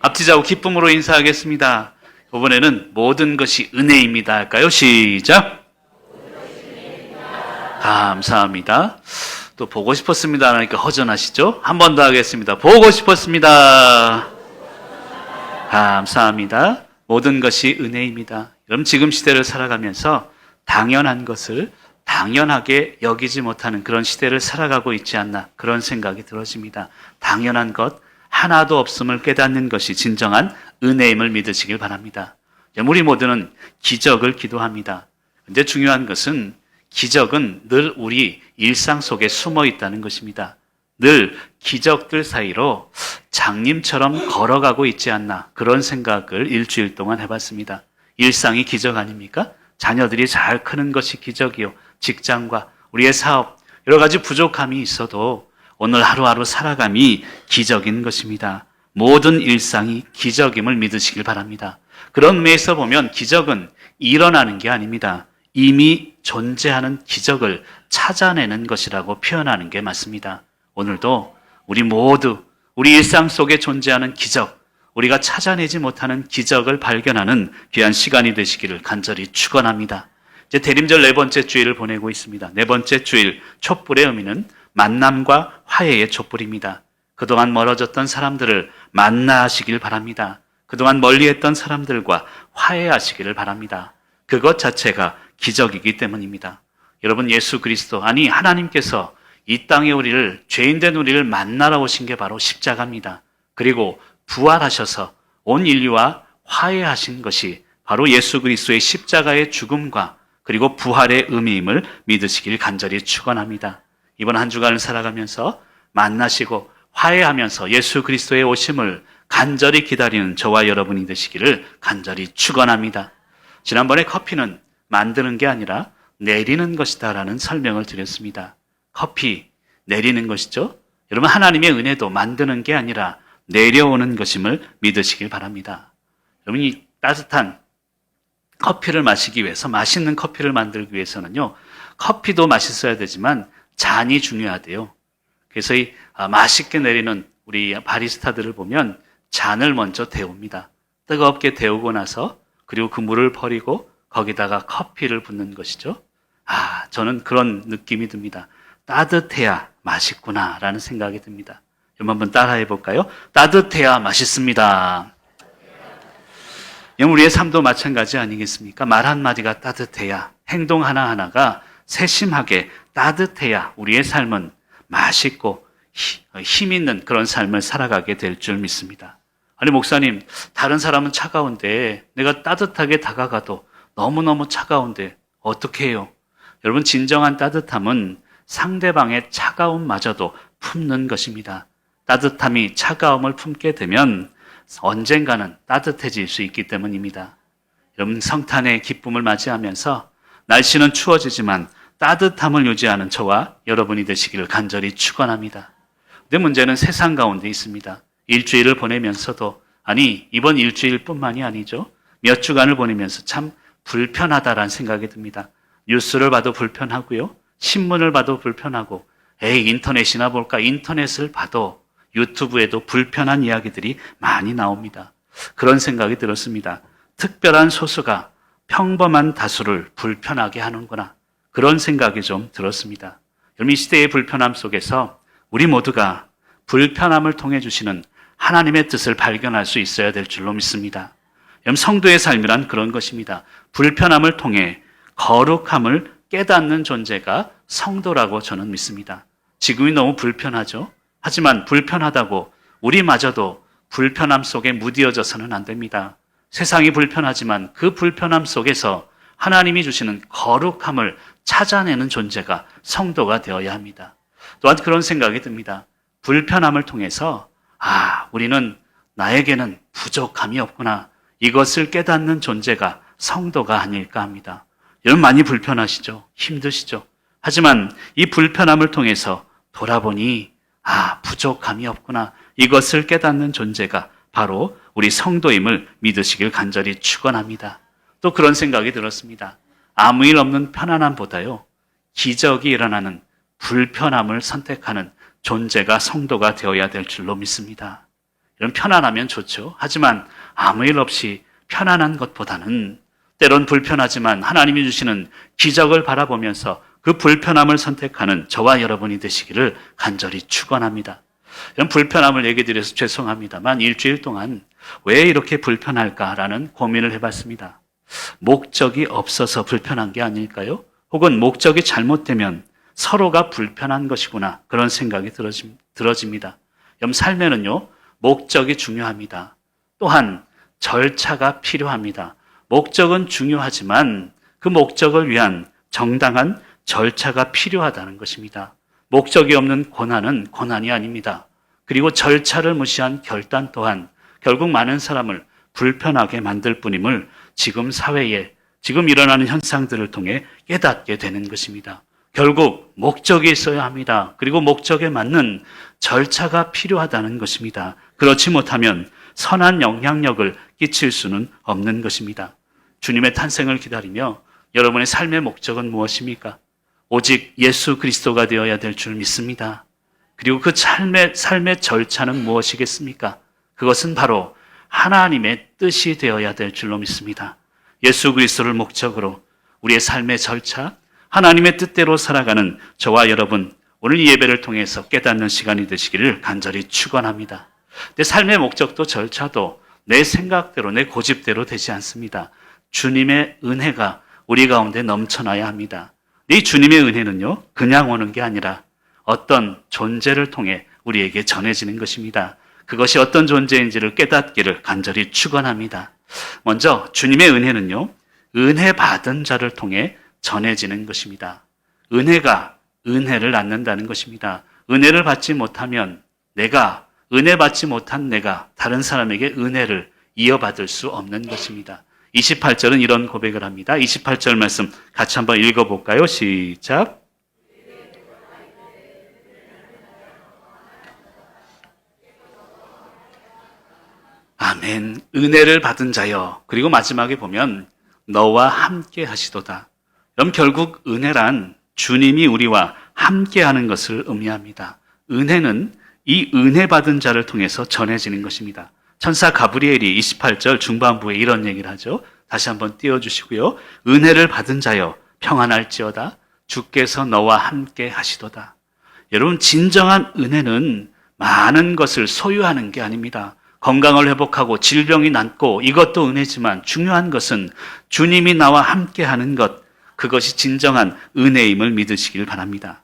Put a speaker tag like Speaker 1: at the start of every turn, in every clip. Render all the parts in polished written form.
Speaker 1: 앞뒤자고 기쁨으로 인사하겠습니다. 이번에는 모든 것이 은혜입니다 할까요? 시작. 감사합니다. 또 보고 싶었습니다 하니까 허전하시죠? 한 번 더 하겠습니다. 보고 싶었습니다. 감사합니다. 모든 것이 은혜입니다. 여러분, 지금 시대를 살아가면서 당연한 것을 당연하게 여기지 못하는 그런 시대를 살아가고 있지 않나, 그런 생각이 들어집니다. 당연한 것 하나도 없음을 깨닫는 것이 진정한 은혜임을 믿으시길 바랍니다. 우리 모두는 기적을 기도합니다. 근데 중요한 것은 기적은 늘 우리 일상 속에 숨어 있다는 것입니다. 늘 기적들 사이로 장님처럼 걸어가고 있지 않나, 그런 생각을 일주일 동안 해봤습니다. 일상이 기적 아닙니까? 자녀들이 잘 크는 것이 기적이요, 직장과 우리의 사업, 여러 가지 부족함이 있어도 오늘 하루하루 살아감이 기적인 것입니다. 모든 일상이 기적임을 믿으시길 바랍니다. 그런 의미에서 보면 기적은 일어나는 게 아닙니다. 이미 존재하는 기적을 찾아내는 것이라고 표현하는 게 맞습니다. 오늘도 우리 모두 우리 일상 속에 존재하는 기적, 우리가 찾아내지 못하는 기적을 발견하는 귀한 시간이 되시기를 간절히 축원합니다. 이제 대림절 네 번째 주일을 보내고 있습니다. 네 번째 주일 촛불의 의미는 만남과 화해의 촛불입니다. 그동안 멀어졌던 사람들을 만나시길 바랍니다. 그동안 멀리했던 사람들과 화해하시기를 바랍니다. 그것 자체가 기적이기 때문입니다. 여러분, 예수 그리스도, 아니 하나님께서 이 땅에 우리를, 죄인된 우리를 만나러 오신 게 바로 십자가입니다. 그리고 부활하셔서 온 인류와 화해하신 것이 바로 예수 그리스도의 십자가의 죽음과 그리고 부활의 의미임을 믿으시길 간절히 축원합니다. 이번 한 주간을 살아가면서 만나시고 화해하면서 예수 그리스도의 오심을 간절히 기다리는 저와 여러분이 되시기를 간절히 축원합니다. 지난번에 커피는 만드는 게 아니라 내리는 것이다 라는 설명을 드렸습니다. 커피, 내리는 것이죠. 여러분, 하나님의 은혜도 만드는 게 아니라 내려오는 것임을 믿으시길 바랍니다. 여러분, 이 따뜻한 커피를 마시기 위해서, 맛있는 커피를 만들기 위해서는요, 커피도 맛있어야 되지만 잔이 중요하대요. 그래서 이 맛있게 내리는 우리 바리스타들을 보면 잔을 먼저 데웁니다. 뜨겁게 데우고 나서 그리고 그 물을 버리고 거기다가 커피를 붓는 것이죠. 저는 그런 느낌이 듭니다. 따뜻해야 맛있구나 라는 생각이 듭니다. 여러분, 한번 따라해 볼까요? 따뜻해야 맛있습니다. 우리의 삶도 마찬가지 아니겠습니까? 말 한마디가 따뜻해야, 행동 하나하나가 세심하게 따뜻해야 우리의 삶은 맛있고 힘 있는 그런 삶을 살아가게 될 줄 믿습니다. 아니, 목사님, 다른 사람은 차가운데 내가 따뜻하게 다가가도 너무너무 차가운데 어떻게 해요? 여러분, 진정한 따뜻함은 상대방의 차가움마저도 품는 것입니다. 따뜻함이 차가움을 품게 되면 언젠가는 따뜻해질 수 있기 때문입니다. 여러분, 성탄의 기쁨을 맞이하면서 날씨는 추워지지만 따뜻함을 유지하는 저와 여러분이 되시기를 간절히 축원합니다. 근데 문제는 세상 가운데 있습니다. 일주일을 보내면서도, 아니 이번 일주일뿐만이 아니죠. 몇 주간을 보내면서 참 불편하다라는 생각이 듭니다. 뉴스를 봐도 불편하고요. 신문을 봐도 불편하고, 인터넷이나 볼까, 인터넷을 봐도 유튜브에도 불편한 이야기들이 많이 나옵니다. 그런 생각이 들었습니다. 특별한 소수가 평범한 다수를 불편하게 하는구나, 그런 생각이 좀 들었습니다. 여러분, 이 시대의 불편함 속에서 우리 모두가 불편함을 통해 주시는 하나님의 뜻을 발견할 수 있어야 될 줄로 믿습니다. 여러분, 성도의 삶이란 그런 것입니다. 불편함을 통해 거룩함을 깨닫는 존재가 성도라고 저는 믿습니다. 지금이 너무 불편하죠. 하지만 불편하다고 우리마저도 불편함 속에 무디어져서는 안 됩니다. 세상이 불편하지만 그 불편함 속에서 하나님이 주시는 거룩함을 찾아내는 존재가 성도가 되어야 합니다. 또한 그런 생각이 듭니다. 불편함을 통해서 우리는, 나에게는 부족함이 없구나, 이것을 깨닫는 존재가 성도가 아닐까 합니다. 여러분, 많이 불편하시죠? 힘드시죠? 하지만 이 불편함을 통해서 돌아보니 부족함이 없구나, 이것을 깨닫는 존재가 바로 우리 성도임을 믿으시길 간절히 축원합니다. 또 그런 생각이 들었습니다. 아무 일 없는 편안함보다요, 기적이 일어나는 불편함을 선택하는 존재가 성도가 되어야 될 줄로 믿습니다. 이런 편안하면 좋죠. 하지만 아무 일 없이 편안한 것보다는 때론 불편하지만 하나님이 주시는 기적을 바라보면서 그 불편함을 선택하는 저와 여러분이 되시기를 간절히 축원합니다. 이런 불편함을 얘기 드려서 죄송합니다만 일주일 동안 왜 이렇게 불편할까라는 고민을 해봤습니다. 목적이 없어서 불편한 게 아닐까요? 혹은 목적이 잘못되면 서로가 불편한 것이구나 그런 생각이 들어집니다. 여러분 삶에는요 목적이 중요합니다. 또한 절차가 필요합니다. 목적은 중요하지만 그 목적을 위한 정당한 절차가 필요하다는 것입니다. 목적이 없는 고난은 고난이 아닙니다. 그리고 절차를 무시한 결단 또한 결국 많은 사람을 불편하게 만들 뿐임을 지금 사회에 지금 일어나는 현상들을 통해 깨닫게 되는 것입니다. 결국 목적이 있어야 합니다. 그리고 목적에 맞는 절차가 필요하다는 것입니다. 그렇지 못하면 선한 영향력을 끼칠 수는 없는 것입니다. 주님의 탄생을 기다리며 여러분의 삶의 목적은 무엇입니까? 오직 예수 그리스도가 되어야 될 줄 믿습니다. 그리고 그 삶의 절차는 무엇이겠습니까? 그것은 바로 하나님의 뜻이 되어야 될 줄로 믿습니다. 예수 그리스도를 목적으로 우리의 삶의 절차, 하나님의 뜻대로 살아가는 저와 여러분, 오늘 이 예배를 통해서 깨닫는 시간이 되시기를 간절히 축원합니다. 내 삶의 목적도 절차도 내 생각대로, 내 고집대로 되지 않습니다. 주님의 은혜가 우리 가운데 넘쳐나야 합니다. 이 주님의 은혜는요, 그냥 오는 게 아니라 어떤 존재를 통해 우리에게 전해지는 것입니다. 그것이 어떤 존재인지를 깨닫기를 간절히 축원합니다. 먼저 주님의 은혜는요, 은혜 받은 자를 통해 전해지는 것입니다. 은혜가 은혜를 낳는다는 것입니다. 은혜를 받지 못하면 은혜 받지 못한 내가 다른 사람에게 은혜를 이어받을 수 없는 것입니다. 28절은 이런 고백을 합니다. 28절 말씀 같이 한번 읽어볼까요? 시작. 아멘. 은혜를 받은 자여. 그리고 마지막에 보면 너와 함께 하시도다. 그럼 결국 은혜란 주님이 우리와 함께 하는 것을 의미합니다. 은혜는 이 은혜 받은 자를 통해서 전해지는 것입니다. 천사 가브리엘이 28절 중반부에 이런 얘기를 하죠. 다시 한번 띄워주시고요. 은혜를 받은 자여 평안할지어다. 주께서 너와 함께 하시도다. 여러분 진정한 은혜는 많은 것을 소유하는 게 아닙니다. 건강을 회복하고 질병이 낫고 이것도 은혜지만 중요한 것은 주님이 나와 함께 하는 것, 그것이 진정한 은혜임을 믿으시길 바랍니다.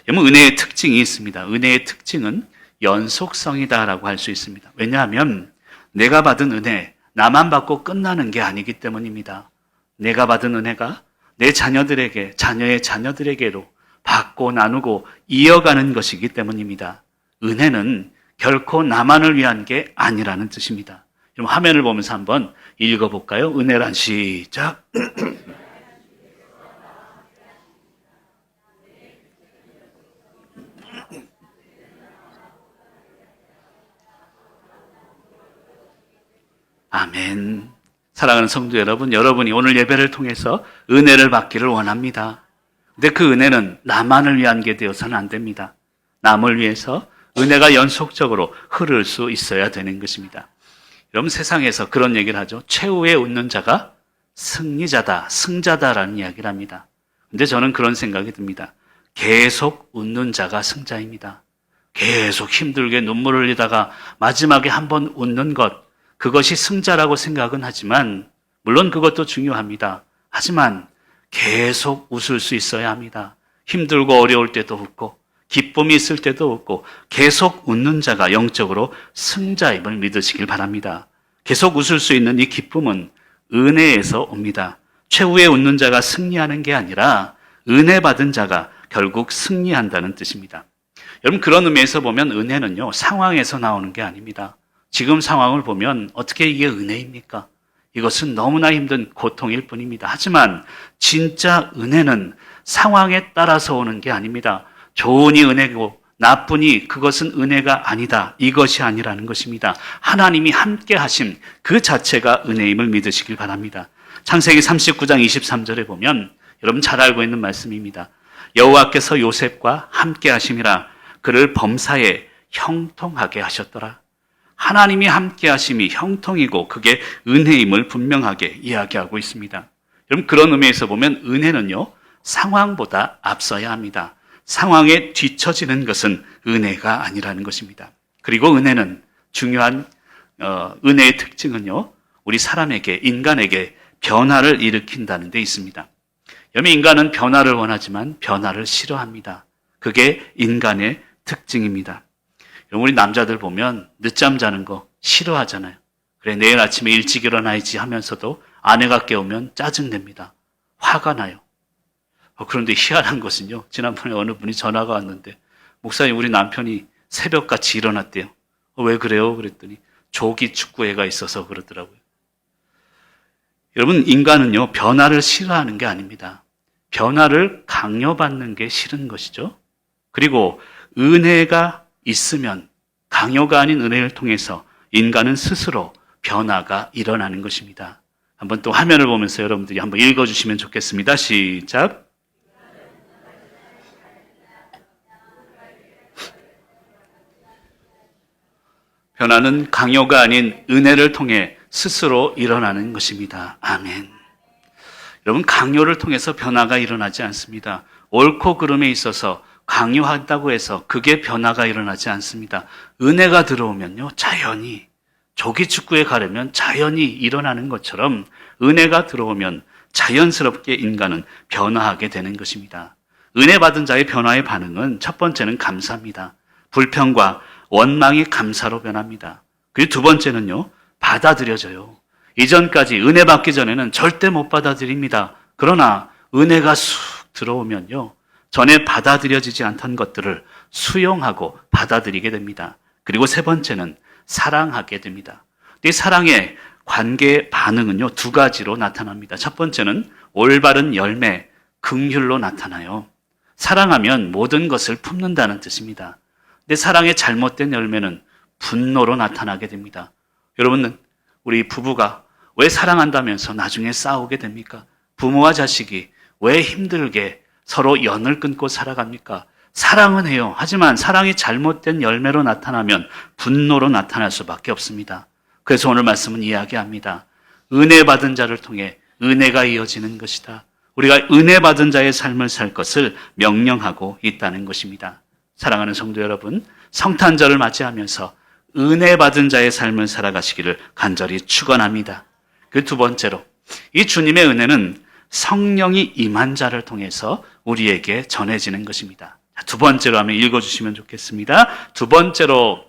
Speaker 1: 여러분 은혜의 특징이 있습니다. 은혜의 특징은 연속성이다라고 할 수 있습니다. 왜냐하면 내가 받은 은혜, 나만 받고 끝나는 게 아니기 때문입니다. 내가 받은 은혜가 내 자녀들에게, 자녀의 자녀들에게로 받고 나누고 이어가는 것이기 때문입니다. 은혜는 결코 나만을 위한 게 아니라는 뜻입니다. 그럼 화면을 보면서 한번 읽어볼까요? 은혜란 시작. 아멘. 사랑하는 성도 여러분, 여러분이 오늘 예배를 통해서 은혜를 받기를 원합니다. 근데 그 은혜는 나만을 위한 게 되어서는 안 됩니다. 남을 위해서 은혜가 연속적으로 흐를 수 있어야 되는 것입니다. 여러분 세상에서 그런 얘기를 하죠. 최후에 웃는 자가 승리자다, 승자다라는 이야기를 합니다. 근데 저는 그런 생각이 듭니다. 계속 웃는 자가 승자입니다. 계속 힘들게 눈물을 흘리다가 마지막에 한번 웃는 것, 그것이 승자라고 생각은 하지만 물론 그것도 중요합니다. 하지만 계속 웃을 수 있어야 합니다. 힘들고 어려울 때도 웃고 기쁨이 있을 때도 웃고 계속 웃는 자가 영적으로 승자임을 믿으시길 바랍니다. 계속 웃을 수 있는 이 기쁨은 은혜에서 옵니다. 최후에 웃는 자가 승리하는 게 아니라 은혜 받은 자가 결국 승리한다는 뜻입니다. 여러분 그런 의미에서 보면 은혜는요 상황에서 나오는 게 아닙니다. 지금 상황을 보면 어떻게 이게 은혜입니까? 이것은 너무나 힘든 고통일 뿐입니다. 하지만 진짜 은혜는 상황에 따라서 오는 게 아닙니다. 좋으니 은혜고 나쁘니 그것은 은혜가 아니다. 이것이 아니라는 것입니다. 하나님이 함께 하심 그 자체가 은혜임을 믿으시길 바랍니다. 창세기 39장 23절에 보면 여러분 잘 알고 있는 말씀입니다. 여호와께서 요셉과 함께 하심이라 그를 범사에 형통하게 하셨더라. 하나님이 함께 하심이 형통이고 그게 은혜임을 분명하게 이야기하고 있습니다. 여러분, 그런 의미에서 보면 은혜는요, 상황보다 앞서야 합니다. 상황에 뒤처지는 것은 은혜가 아니라는 것입니다. 그리고 은혜는 중요한 은혜의 특징은요, 우리 사람에게, 인간에게 변화를 일으킨다는 데 있습니다. 여러분, 인간은 변화를 원하지만 변화를 싫어합니다. 그게 인간의 특징입니다. 여러분, 우리 남자들 보면 늦잠 자는 거 싫어하잖아요. 그래, 내일 아침에 일찍 일어나야지 하면서도 아내가 깨우면 짜증냅니다. 화가 나요. 그런데 희한한 것은요, 지난번에 어느 분이 전화가 왔는데, 목사님, 우리 남편이 새벽같이 일어났대요. 왜 그래요? 그랬더니 조기 축구회가 있어서 그러더라고요. 여러분, 인간은요, 변화를 싫어하는 게 아닙니다. 변화를 강요받는 게 싫은 것이죠. 그리고 은혜가 있으면, 강요가 아닌 은혜를 통해서 인간은 스스로 변화가 일어나는 것입니다. 한번 또 화면을 보면서 여러분들이 한번 읽어주시면 좋겠습니다. 시작. 변화는 강요가 아닌 은혜를 통해 스스로 일어나는 것입니다. 아멘. 여러분, 강요를 통해서 변화가 일어나지 않습니다. 옳고 그름에 있어서 강요한다고 해서 그게 변화가 일어나지 않습니다. 은혜가 들어오면요, 자연히, 조기 축구에 가려면 자연히 일어나는 것처럼 은혜가 들어오면 자연스럽게 인간은 변화하게 되는 것입니다. 은혜 받은 자의 변화의 반응은 첫 번째는 감사입니다. 불평과 원망이 감사로 변합니다. 그리고 두 번째는요, 받아들여져요. 이전까지 은혜 받기 전에는 절대 못 받아들입니다. 그러나 은혜가 쑥 들어오면요, 전에 받아들여지지 않던 것들을 수용하고 받아들이게 됩니다. 그리고 세 번째는 사랑하게 됩니다. 이 사랑의 관계 반응은요, 두 가지로 나타납니다. 첫 번째는 올바른 열매, 긍휼로 나타나요. 사랑하면 모든 것을 품는다는 뜻입니다. 근데 사랑의 잘못된 열매는 분노로 나타나게 됩니다. 여러분은 우리 부부가 왜 사랑한다면서 나중에 싸우게 됩니까? 부모와 자식이 왜 힘들게 서로 연을 끊고 살아갑니까? 사랑은 해요. 하지만 사랑이 잘못된 열매로 나타나면 분노로 나타날 수밖에 없습니다. 그래서 오늘 말씀은 이야기합니다. 은혜 받은 자를 통해 은혜가 이어지는 것이다. 우리가 은혜 받은 자의 삶을 살 것을 명령하고 있다는 것입니다. 사랑하는 성도 여러분, 성탄절을 맞이하면서 은혜 받은 자의 삶을 살아가시기를 간절히 축원합니다. 그 두 번째로, 이 주님의 은혜는 성령이 임한 자를 통해서 우리에게 전해지는 것입니다. 두 번째로 하면 읽어주시면 좋겠습니다. 두 번째로,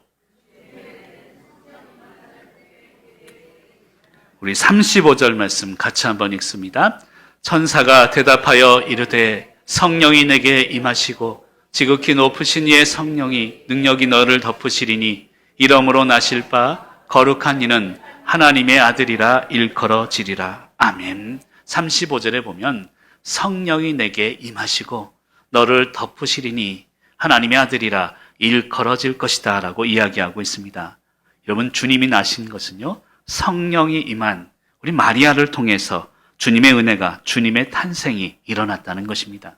Speaker 1: 우리 35절 말씀 같이 한번 읽습니다. 천사가 대답하여 이르되 성령이 내게 임하시고 지극히 높으신 이의 성령이 능력이 너를 덮으시리니 이러므로 나실 바 거룩한 이는 하나님의 아들이라 일컬어지리라. 아멘. 35절에 보면 성령이 내게 임하시고 너를 덮으시리니 하나님의 아들이라 일컬어질 것이다 라고 이야기하고 있습니다. 여러분, 주님이 나신 것은요, 성령이 임한 우리 마리아를 통해서 주님의 은혜가, 주님의 탄생이 일어났다는 것입니다.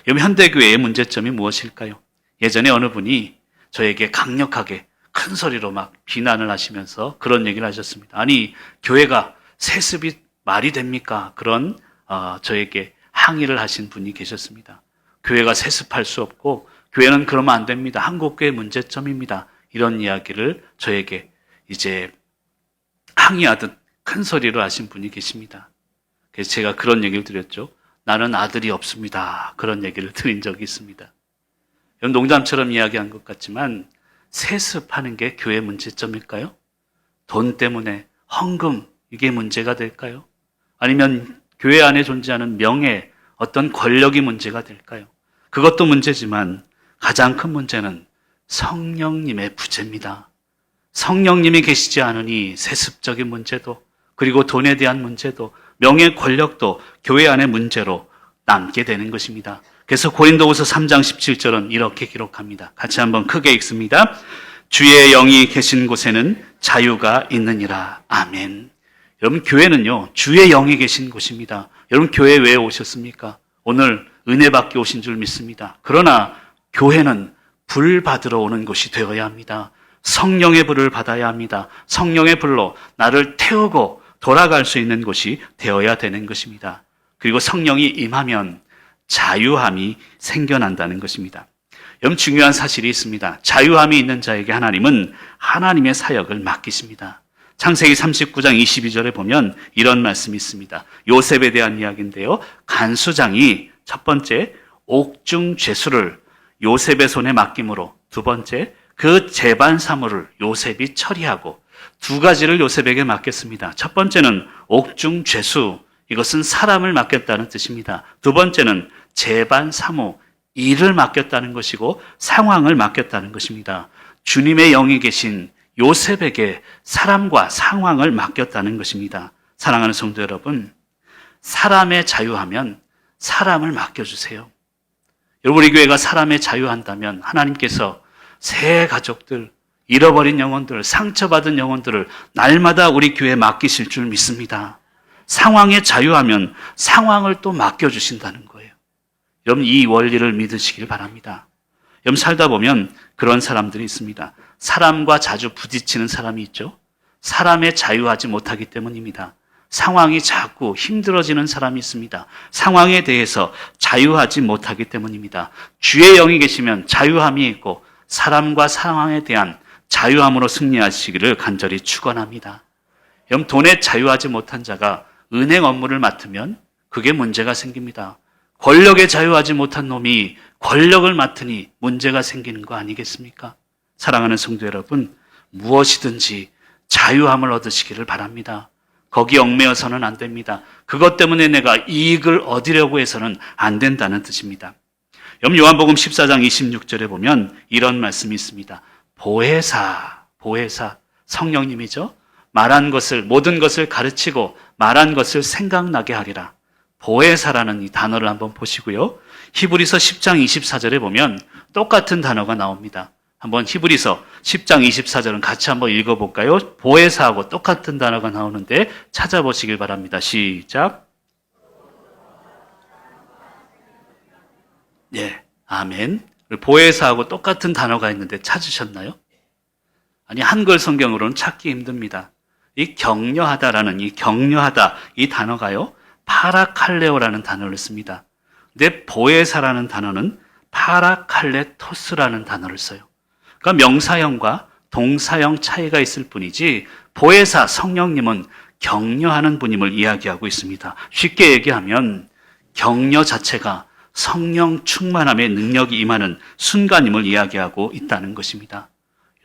Speaker 1: 여러분, 현대교회의 문제점이 무엇일까요? 예전에 어느 분이 저에게 강력하게 큰 소리로 막 비난을 하시면서 그런 얘기를 하셨습니다. 아니, 교회가 세습이 말이 됩니까? 그런 저에게 항의를 하신 분이 계셨습니다. 교회가 세습할 수 없고 교회는 그러면 안 됩니다. 한국교회 문제점입니다. 이런 이야기를 저에게 이제 항의하듯 큰 소리로 하신 분이 계십니다. 그래서 제가 그런 얘기를 드렸죠. 나는 아들이 없습니다. 그런 얘기를 드린 적이 있습니다. 농담처럼 이야기한 것 같지만 세습하는 게 교회 문제점일까요? 돈 때문에 헌금, 이게 문제가 될까요? 아니면 교회 안에 존재하는 명예, 어떤 권력이 문제가 될까요? 그것도 문제지만 가장 큰 문제는 성령님의 부재입니다. 성령님이 계시지 않으니 세습적인 문제도, 그리고 돈에 대한 문제도, 명예, 권력도 교회 안의 문제로 남게 되는 것입니다. 그래서 고린도후서 3장 17절은 이렇게 기록합니다. 같이 한번 크게 읽습니다. 주의 영이 계신 곳에는 자유가 있느니라. 아멘. 여러분, 교회는요, 주의 영이 계신 곳입니다. 여러분, 교회에 왜 오셨습니까? 오늘 은혜 받기 오신 줄 믿습니다. 그러나 교회는 불 받으러 오는 곳이 되어야 합니다. 성령의 불을 받아야 합니다. 성령의 불로 나를 태우고 돌아갈 수 있는 곳이 되어야 되는 것입니다. 그리고 성령이 임하면 자유함이 생겨난다는 것입니다. 여러분 중요한 사실이 있습니다. 자유함이 있는 자에게 하나님은 하나님의 사역을 맡기십니다. 창세기 39장 22절에 보면 이런 말씀이 있습니다. 요셉에 대한 이야기인데요. 간수장이 첫 번째 옥중 죄수를 요셉의 손에 맡김으로, 두 번째 그 재반 사물을 요셉이 처리하고, 두 가지를 요셉에게 맡겼습니다. 첫 번째는 옥중 죄수, 이것은 사람을 맡겼다는 뜻입니다. 두 번째는 재반 사무, 일을 맡겼다는 것이고 상황을 맡겼다는 것입니다. 주님의 영이 계신 요셉에게 사람과 상황을 맡겼다는 것입니다. 사랑하는 성도 여러분, 사람의 자유하면 사람을 맡겨주세요. 여러분, 우리 교회가 사람의 자유한다면 하나님께서 새 가족들, 잃어버린 영혼들, 상처받은 영혼들을 날마다 우리 교회에 맡기실 줄 믿습니다. 상황에 자유하면 상황을 또 맡겨주신다는 거예요. 여러분, 이 원리를 믿으시길 바랍니다. 여러분, 살다 보면 그런 사람들이 있습니다. 사람과 자주 부딪히는 사람이 있죠. 사람에 자유하지 못하기 때문입니다. 상황이 자꾸 힘들어지는 사람이 있습니다. 상황에 대해서 자유하지 못하기 때문입니다. 주의 영이 계시면 자유함이 있고 사람과 상황에 대한 자유함으로 승리하시기를 간절히 축원합니다. 여러분, 돈에 자유하지 못한 자가 은행 업무를 맡으면 그게 문제가 생깁니다. 권력에 자유하지 못한 놈이 권력을 맡으니 문제가 생기는 거 아니겠습니까? 사랑하는 성도 여러분, 무엇이든지 자유함을 얻으시기를 바랍니다. 거기 얽매여서는 안 됩니다. 그것 때문에 내가 이익을 얻으려고 해서는 안 된다는 뜻입니다. 여러분, 요한복음 14장 26절에 보면 이런 말씀이 있습니다. 보혜사, 성령님이죠. 말한 것을, 모든 것을 가르치고 말한 것을 생각나게 하리라. 보혜사라는 이 단어를 한번 보시고요. 히브리서 10장 24절에 보면 똑같은 단어가 나옵니다. 한번 히브리서 10장 24절은 같이 한번 읽어볼까요? 보혜사하고 똑같은 단어가 나오는데 찾아보시길 바랍니다. 시작. 예, 아멘. 보혜사하고 똑같은 단어가 있는데 찾으셨나요? 아니, 한글 성경으로는 찾기 힘듭니다. 이 격려하다라는 이 단어가요, 파라칼레오라는 단어를 씁니다. 근데 보혜사라는 단어는 파라칼레토스라는 단어를 써요. 그러니까 명사형과 동사형 차이가 있을 뿐이지 보혜사 성령님은 격려하는 분임을 이야기하고 있습니다. 쉽게 얘기하면 격려 자체가 성령 충만함의 능력이 임하는 순간임을 이야기하고 있다는 것입니다.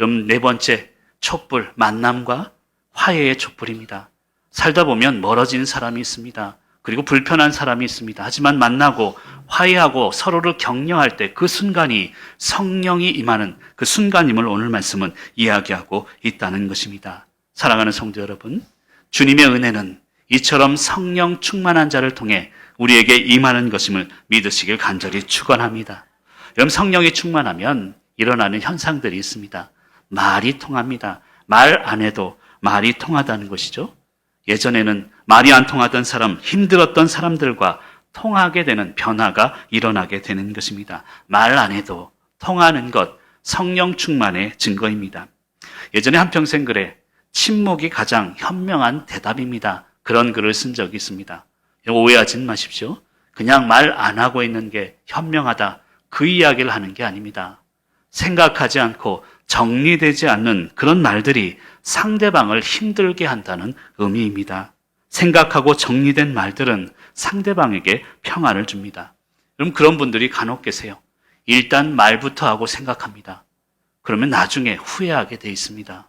Speaker 1: 여러분, 네 번째 촛불, 만남과 화해의 촛불입니다. 살다 보면 멀어진 사람이 있습니다. 그리고 불편한 사람이 있습니다. 하지만 만나고 화해하고 서로를 격려할 때 그 순간이 성령이 임하는 그 순간임을 오늘 말씀은 이야기하고 있다는 것입니다. 사랑하는 성도 여러분, 주님의 은혜는 이처럼 성령 충만한 자를 통해 우리에게 임하는 것임을 믿으시길 간절히 축원합니다. 여러분, 성령이 충만하면 일어나는 현상들이 있습니다. 말이 통합니다. 말 안 해도 말이 통하다는 것이죠. 예전에는 말이 안 통하던 사람, 힘들었던 사람들과 통하게 되는 변화가 일어나게 되는 것입니다. 말 안 해도 통하는 것, 성령 충만의 증거입니다. 예전에 한평생 글에 침묵이 가장 현명한 대답입니다. 그런 글을 쓴 적이 있습니다. 오해하지 마십시오. 그냥 말 안 하고 있는 게 현명하다, 그 이야기를 하는 게 아닙니다. 생각하지 않고 정리되지 않는 그런 말들이 상대방을 힘들게 한다는 의미입니다. 생각하고 정리된 말들은 상대방에게 평안을 줍니다. 그럼 그런 분들이 간혹 계세요. 일단 말부터 하고 생각합니다. 그러면 나중에 후회하게 돼 있습니다.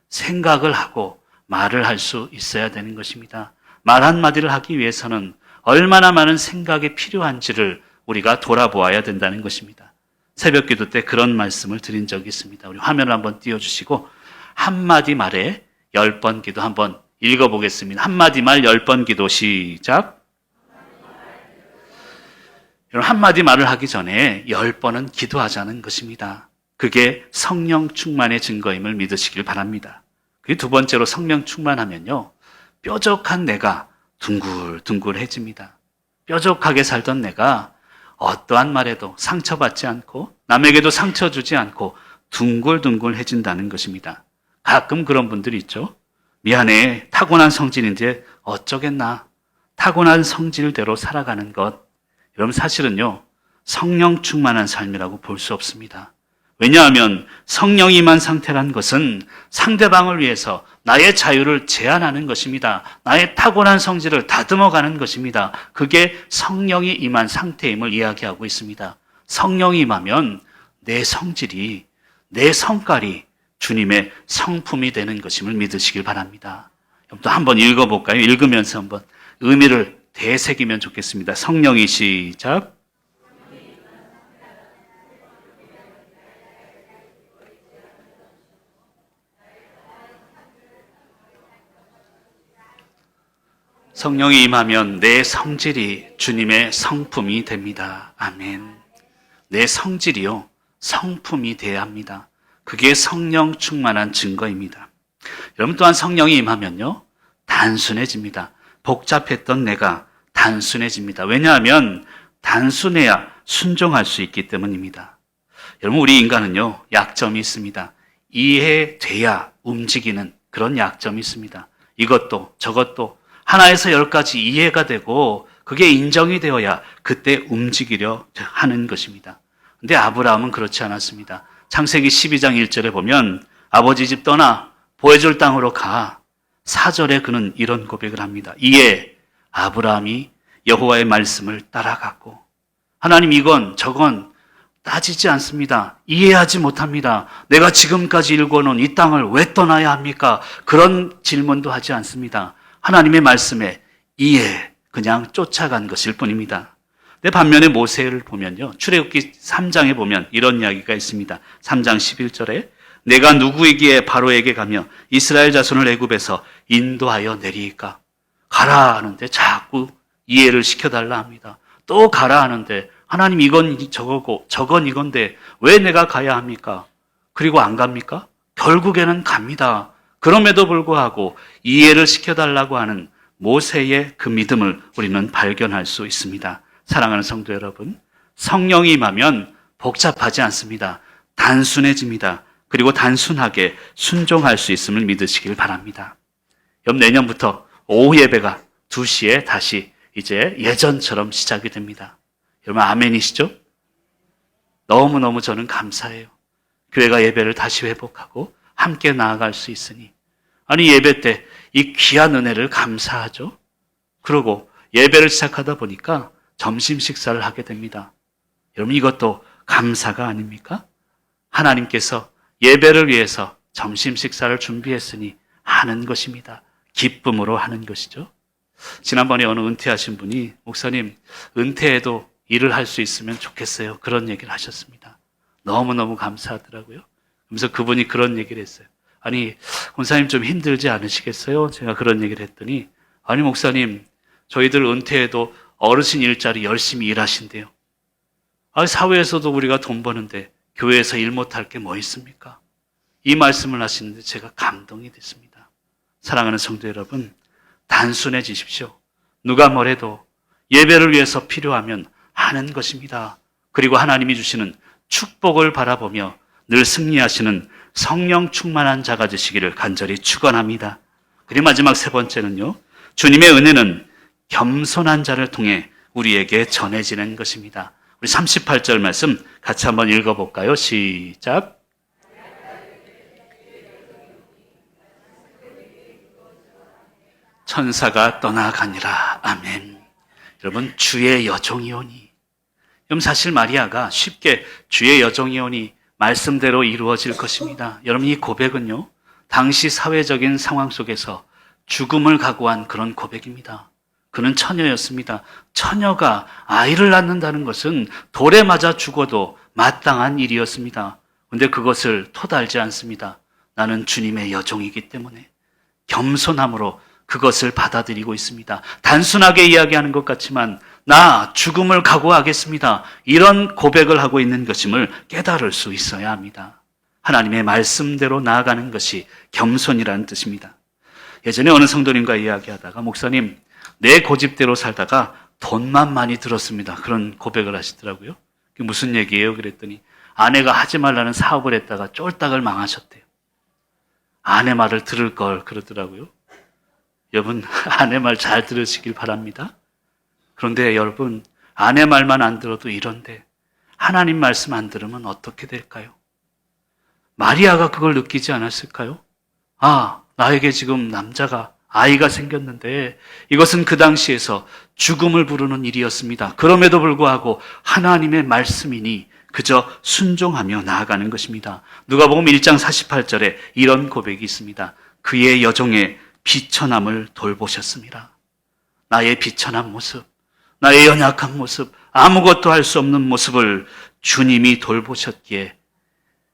Speaker 1: 생각을 하고 말을 할 수 있어야 되는 것입니다. 말 한마디를 하기 위해서는 얼마나 많은 생각이 필요한지를 우리가 돌아보아야 된다는 것입니다. 새벽 기도 때 그런 말씀을 드린 적이 있습니다. 우리 화면을 한번 띄워주시고 한마디 말에 10번 기도 한번 읽어보겠습니다. 한마디 말 10번 기도 시작. 여러분, 한마디 말을 하기 전에 10번은 기도하자는 것입니다. 그게 성령 충만의 증거임을 믿으시길 바랍니다. 그리고 두 번째로 성령 충만하면요, 뾰족한 내가 둥글둥글해집니다. 뾰족하게 살던 내가 어떠한 말에도 상처받지 않고 남에게도 상처 주지 않고 둥글둥글해진다는 것입니다. 가끔 그런 분들이 있죠. 미안해, 타고난 성질인데 어쩌겠나. 타고난 성질대로 살아가는 것. 여러분 사실은요, 성령 충만한 삶이라고 볼 수 없습니다. 왜냐하면 성령이 임한 상태란 것은 상대방을 위해서 나의 자유를 제한하는 것입니다. 나의 타고난 성질을 다듬어가는 것입니다. 그게 성령이 임한 상태임을 이야기하고 있습니다. 성령이 임하면 내 성질이, 내 성깔이 주님의 성품이 되는 것임을 믿으시길 바랍니다. 또 한번 읽어볼까요? 읽으면서 한번 의미를 되새기면 좋겠습니다. 성령이 시작. 성령이 임하면 내 성질이 주님의 성품이 됩니다. 아멘. 내 성질이요, 성품이 돼야 합니다. 그게 성령 충만한 증거입니다. 여러분 또한 성령이 임하면요, 단순해집니다. 복잡했던 내가 단순해집니다. 왜냐하면 단순해야 순종할 수 있기 때문입니다. 여러분 우리 인간은요, 약점이 있습니다. 이해돼야 움직이는 그런 약점이 있습니다. 이것도 저것도 하나에서 10가지 이해가 되고 그게 인정이 되어야 그때 움직이려 하는 것입니다. 근데 아브라함은 그렇지 않았습니다. 창세기 12장 1절에 보면 아버지 집 떠나 보여줄 땅으로 가. 4절에 그는 이런 고백을 합니다. 이에 아브라함이 여호와의 말씀을 따라갔고, 하나님 이건 저건 따지지 않습니다. 이해하지 못합니다. 내가 지금까지 읽어놓은 이 땅을 왜 떠나야 합니까? 그런 질문도 하지 않습니다. 하나님의 말씀에 이해, 그냥 쫓아간 것일 뿐입니다. 근데 반면에 모세를 보면요, 출애굽기 3장에 보면 이런 이야기가 있습니다. 3장 11절에 내가 누구에게 바로에게 가며 이스라엘 자손을 애굽에서 인도하여 내리까? 가라 하는데 자꾸 이해를 시켜달라 합니다. 또 가라 하는데 하나님 이건 저거고 저건 이건데 왜 내가 가야 합니까? 그리고 안 갑니까? 결국에는 갑니다. 그럼에도 불구하고 이해를 시켜달라고 하는 모세의 그 믿음을 우리는 발견할 수 있습니다. 사랑하는 성도 여러분, 성령이 임하면 복잡하지 않습니다. 단순해집니다. 그리고 단순하게 순종할 수 있음을 믿으시길 바랍니다. 내년부터 오후 예배가 2시에 다시 이제 예전처럼 시작이 됩니다. 여러분 아멘이시죠? 너무너무 저는 감사해요. 교회가 예배를 다시 회복하고 함께 나아갈 수 있으니. 아니 예배 때 이 귀한 은혜를 감사하죠. 그리고 예배를 시작하다 보니까 점심 식사를 하게 됩니다. 여러분 이것도 감사가 아닙니까? 하나님께서 예배를 위해서 점심 식사를 준비했으니 하는 것입니다. 기쁨으로 하는 것이죠. 지난번에 어느 은퇴하신 분이 목사님 은퇴해도 일을 할 수 있으면 좋겠어요. 그런 얘기를 하셨습니다. 너무너무 감사하더라고요. 그래서 그분이 그런 얘기를 했어요. 아니 권사님 좀 힘들지 않으시겠어요? 제가 그런 얘기를 했더니 아니 목사님 저희들 은퇴해도 어르신 일자리 열심히 일하신대요. 사회에서도 우리가 돈 버는데 교회에서 일 못할 게 뭐 있습니까? 이 말씀을 하시는데 제가 감동이 됐습니다. 사랑하는 성도 여러분, 단순해지십시오. 누가 뭐래도 예배를 위해서 필요하면 하는 것입니다. 그리고 하나님이 주시는 축복을 바라보며 늘 승리하시는 성령 충만한 자가 되시기를 간절히 축원합니다. 그리고 마지막 세 번째는요, 주님의 은혜는 겸손한 자를 통해 우리에게 전해지는 것입니다. 우리 38절 말씀 같이 한번 읽어볼까요? 시작. 천사가 떠나가니라. 아멘. 여러분 주의 여종이오니. 여러분 사실 마리아가 쉽게 주의 여종이오니 말씀대로 이루어질 것입니다. 여러분 이 고백은요, 당시 사회적인 상황 속에서 죽음을 각오한 그런 고백입니다. 그는 처녀였습니다. 처녀가 아이를 낳는다는 것은 돌에 맞아 죽어도 마땅한 일이었습니다. 그런데 그것을 토달지 않습니다. 나는 주님의 여종이기 때문에 겸손함으로 그것을 받아들이고 있습니다. 단순하게 이야기하는 것 같지만 나 죽음을 각오하겠습니다. 이런 고백을 하고 있는 것임을 깨달을 수 있어야 합니다. 하나님의 말씀대로 나아가는 것이 겸손이라는 뜻입니다. 예전에 어느 성도님과 이야기하다가 목사님 내 고집대로 살다가 돈만 많이 들었습니다. 그런 고백을 하시더라고요. 그게 무슨 얘기예요? 그랬더니 아내가 하지 말라는 사업을 했다가 쫄딱을 망하셨대요. 아내 말을 들을 걸 그러더라고요. 여러분, 아내 말 잘 들으시길 바랍니다. 그런데 여러분, 아내 말만 안 들어도 이런데 하나님 말씀 안 들으면 어떻게 될까요? 마리아가 그걸 느끼지 않았을까요? 아, 나에게 지금 아이가 생겼는데 이것은 그 당시에서 죽음을 부르는 일이었습니다. 그럼에도 불구하고 하나님의 말씀이니 그저 순종하며 나아가는 것입니다. 누가복음 1장 48절에 이런 고백이 있습니다. 그의 여종의 비천함을 돌보셨습니다. 나의 비천한 모습, 나의 연약한 모습, 아무것도 할 수 없는 모습을 주님이 돌보셨기에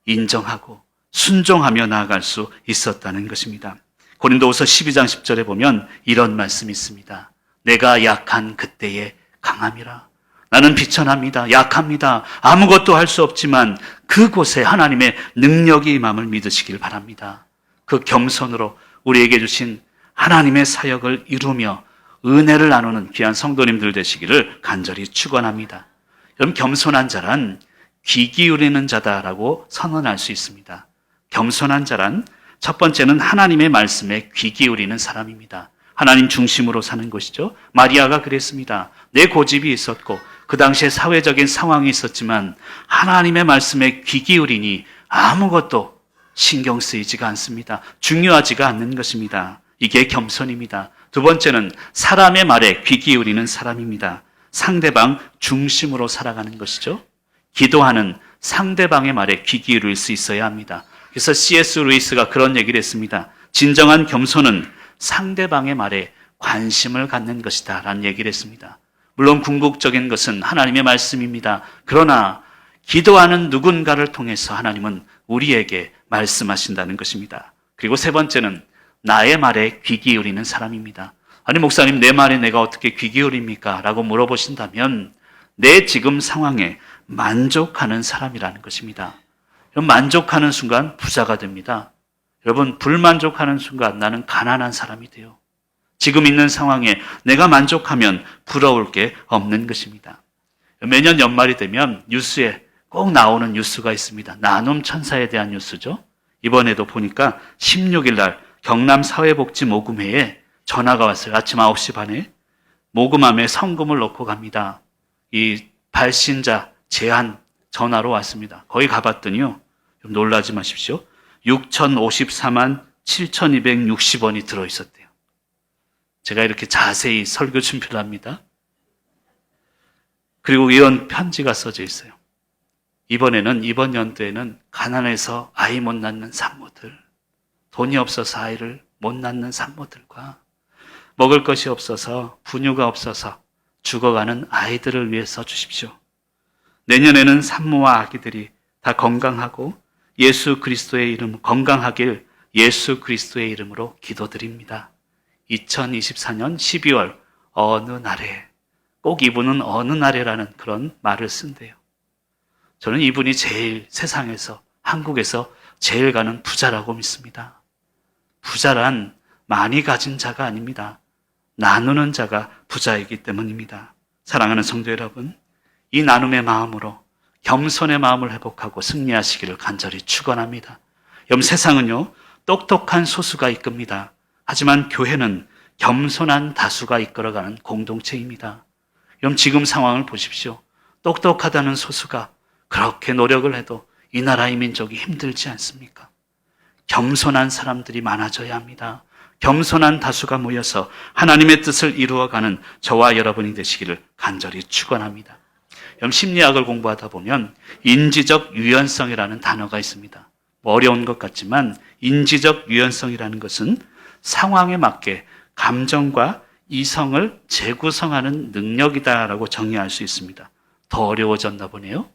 Speaker 1: 인정하고 순종하며 나아갈 수 있었다는 것입니다. 고린도후서 12장 10절에 보면 이런 말씀이 있습니다. 내가 약한 그때에 강함이라. 나는 비천합니다. 약합니다. 아무것도 할 수 없지만 그곳에 하나님의 능력이 임함을 믿으시길 바랍니다. 그 겸손으로 우리에게 주신 하나님의 사역을 이루며 은혜를 나누는 귀한 성도님들 되시기를 간절히 축원합니다. 여러분, 겸손한 자란 귀 기울이는 자다라고 선언할 수 있습니다. 겸손한 자란 첫 번째는 하나님의 말씀에 귀 기울이는 사람입니다. 하나님 중심으로 사는 것이죠. 마리아가 그랬습니다. 내 고집이 있었고 그 당시에 사회적인 상황이 있었지만 하나님의 말씀에 귀 기울이니 아무것도 신경 쓰이지가 않습니다. 중요하지가 않는 것입니다. 이게 겸손입니다. 두 번째는 사람의 말에 귀 기울이는 사람입니다. 상대방 중심으로 살아가는 것이죠. 기도하는 상대방의 말에 귀 기울일 수 있어야 합니다. 그래서 C.S. 루이스가 그런 얘기를 했습니다. 진정한 겸손은 상대방의 말에 관심을 갖는 것이다 라는 얘기를 했습니다. 물론 궁극적인 것은 하나님의 말씀입니다. 그러나 기도하는 누군가를 통해서 하나님은 우리에게 말씀하신다는 것입니다. 그리고 세 번째는 나의 말에 귀 기울이는 사람입니다. 아니 목사님, 내 말에 내가 어떻게 귀 기울입니까? 라고 물어보신다면 내 지금 상황에 만족하는 사람이라는 것입니다. 만족하는 순간 부자가 됩니다. 여러분, 불만족하는 순간 나는 가난한 사람이 돼요. 지금 있는 상황에 내가 만족하면 부러울 게 없는 것입니다. 매년 연말이 되면 뉴스에 꼭 나오는 뉴스가 있습니다. 나눔 천사에 대한 뉴스죠. 이번에도 보니까 16일 날 경남사회복지모금회에 전화가 왔어요. 아침 9시 반에 모금함에 성금을 넣고 갑니다. 이 발신자 제한 전화로 왔습니다. 거기 가봤더니요, 좀 놀라지 마십시오. 6,054만 7,260원이 들어있었대요. 제가 이렇게 자세히 설교 준비를 합니다. 그리고 이런 편지가 써져 있어요. 이번 연도에는 가난해서 아이 못 낳는 산모들, 돈이 없어서 아이를 못 낳는 산모들과 먹을 것이 없어서, 분유가 없어서 죽어가는 아이들을 위해 써주십시오. 내년에는 산모와 아기들이 다 건강하고 예수 그리스도의 이름, 건강하길 예수 그리스도의 이름으로 기도드립니다. 2024년 12월 어느 날에, 꼭 이분은 어느 날에라는 그런 말을 쓴대요. 저는 이분이 제일 세상에서, 한국에서 제일 가는 부자라고 믿습니다. 부자란 많이 가진 자가 아닙니다. 나누는 자가 부자이기 때문입니다. 사랑하는 성도 여러분, 이 나눔의 마음으로 겸손의 마음을 회복하고 승리하시기를 간절히 축원합니다. 여러분, 세상은요 똑똑한 소수가 이끕니다. 하지만 교회는 겸손한 다수가 이끌어가는 공동체입니다. 여러분, 지금 상황을 보십시오. 똑똑하다는 소수가 그렇게 노력을 해도 이 나라의 민족이 힘들지 않습니까? 겸손한 사람들이 많아져야 합니다. 겸손한 다수가 모여서 하나님의 뜻을 이루어가는 저와 여러분이 되시기를 간절히 축원합니다. 여러분, 심리학을 공부하다 보면 인지적 유연성이라는 단어가 있습니다. 어려운 것 같지만 인지적 유연성이라는 것은 상황에 맞게 감정과 이성을 재구성하는 능력이다라고 정의할 수 있습니다. 더 어려워졌나 보네요.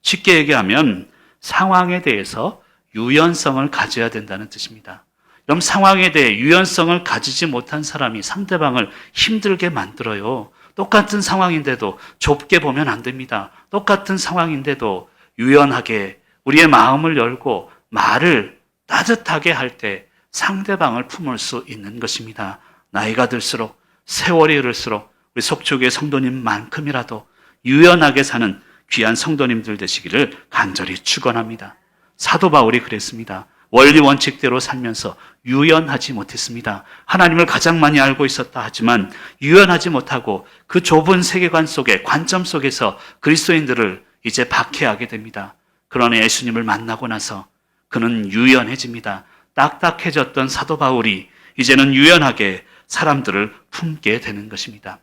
Speaker 1: 쉽게 얘기하면 상황에 대해서 유연성을 가져야 된다는 뜻입니다. 그럼 상황에 대해 유연성을 가지지 못한 사람이 상대방을 힘들게 만들어요. 똑같은 상황인데도 좁게 보면 안 됩니다. 똑같은 상황인데도 유연하게 우리의 마음을 열고 말을 따뜻하게 할 때 상대방을 품을 수 있는 것입니다. 나이가 들수록, 세월이 흐를수록 우리 속초교회 성도님만큼이라도 유연하게 사는 귀한 성도님들 되시기를 간절히 축원합니다. 사도 바울이 그랬습니다. 원리 원칙대로 살면서 유연하지 못했습니다. 하나님을 가장 많이 알고 있었다 하지만 유연하지 못하고 그 좁은 세계관 속에 관점 속에서 그리스도인들을 이제 박해하게 됩니다. 그러나 예수님을 만나고 나서 그는 유연해집니다. 딱딱해졌던 사도 바울이 이제는 유연하게 사람들을 품게 되는 것입니다.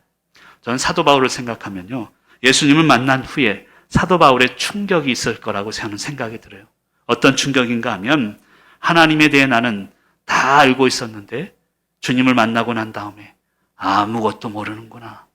Speaker 1: 저는 사도 바울을 생각하면요, 예수님을 만난 후에 사도 바울의 충격이 있을 거라고 저는 생각이 들어요. 어떤 충격인가 하면 하나님에 대해 나는 다 알고 있었는데 주님을 만나고 난 다음에 아무것도 모르는구나.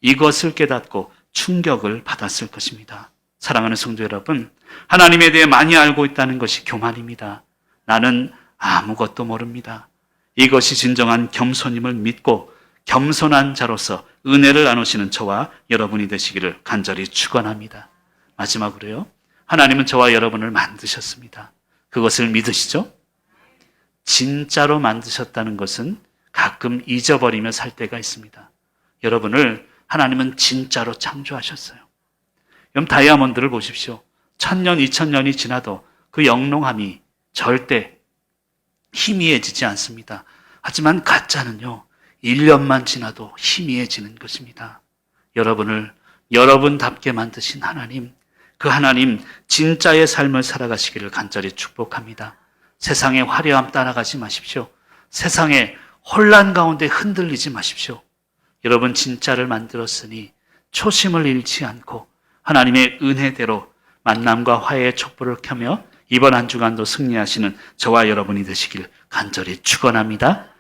Speaker 1: 이것을 깨닫고 충격을 받았을 것입니다. 사랑하는 성도 여러분, 하나님에 대해 많이 알고 있다는 것이 교만입니다. 나는 아무것도 모릅니다. 이것이 진정한 겸손임을 믿고 겸손한 자로서 은혜를 나누시는 저와 여러분이 되시기를 간절히 축원합니다. 마지막으로요, 하나님은 저와 여러분을 만드셨습니다. 그것을 믿으시죠? 진짜로 만드셨다는 것은 가끔 잊어버리며 살 때가 있습니다. 여러분을 하나님은 진짜로 창조하셨어요. 여러분, 다이아몬드를 보십시오. 1000년, 2000년이 지나도 그 영롱함이 절대 희미해지지 않습니다. 하지만 가짜는요, 1년만 지나도 희미해지는 것입니다. 여러분을 여러분답게 만드신 하나님, 그 하나님 진짜의 삶을 살아가시기를 간절히 축복합니다. 세상의 화려함 따라가지 마십시오. 세상의 혼란 가운데 흔들리지 마십시오. 여러분 진짜를 만들었으니 초심을 잃지 않고 하나님의 은혜대로 만남과 화해의 촛불을 켜며 이번 한 주간도 승리하시는 저와 여러분이 되시길 간절히 축원합니다.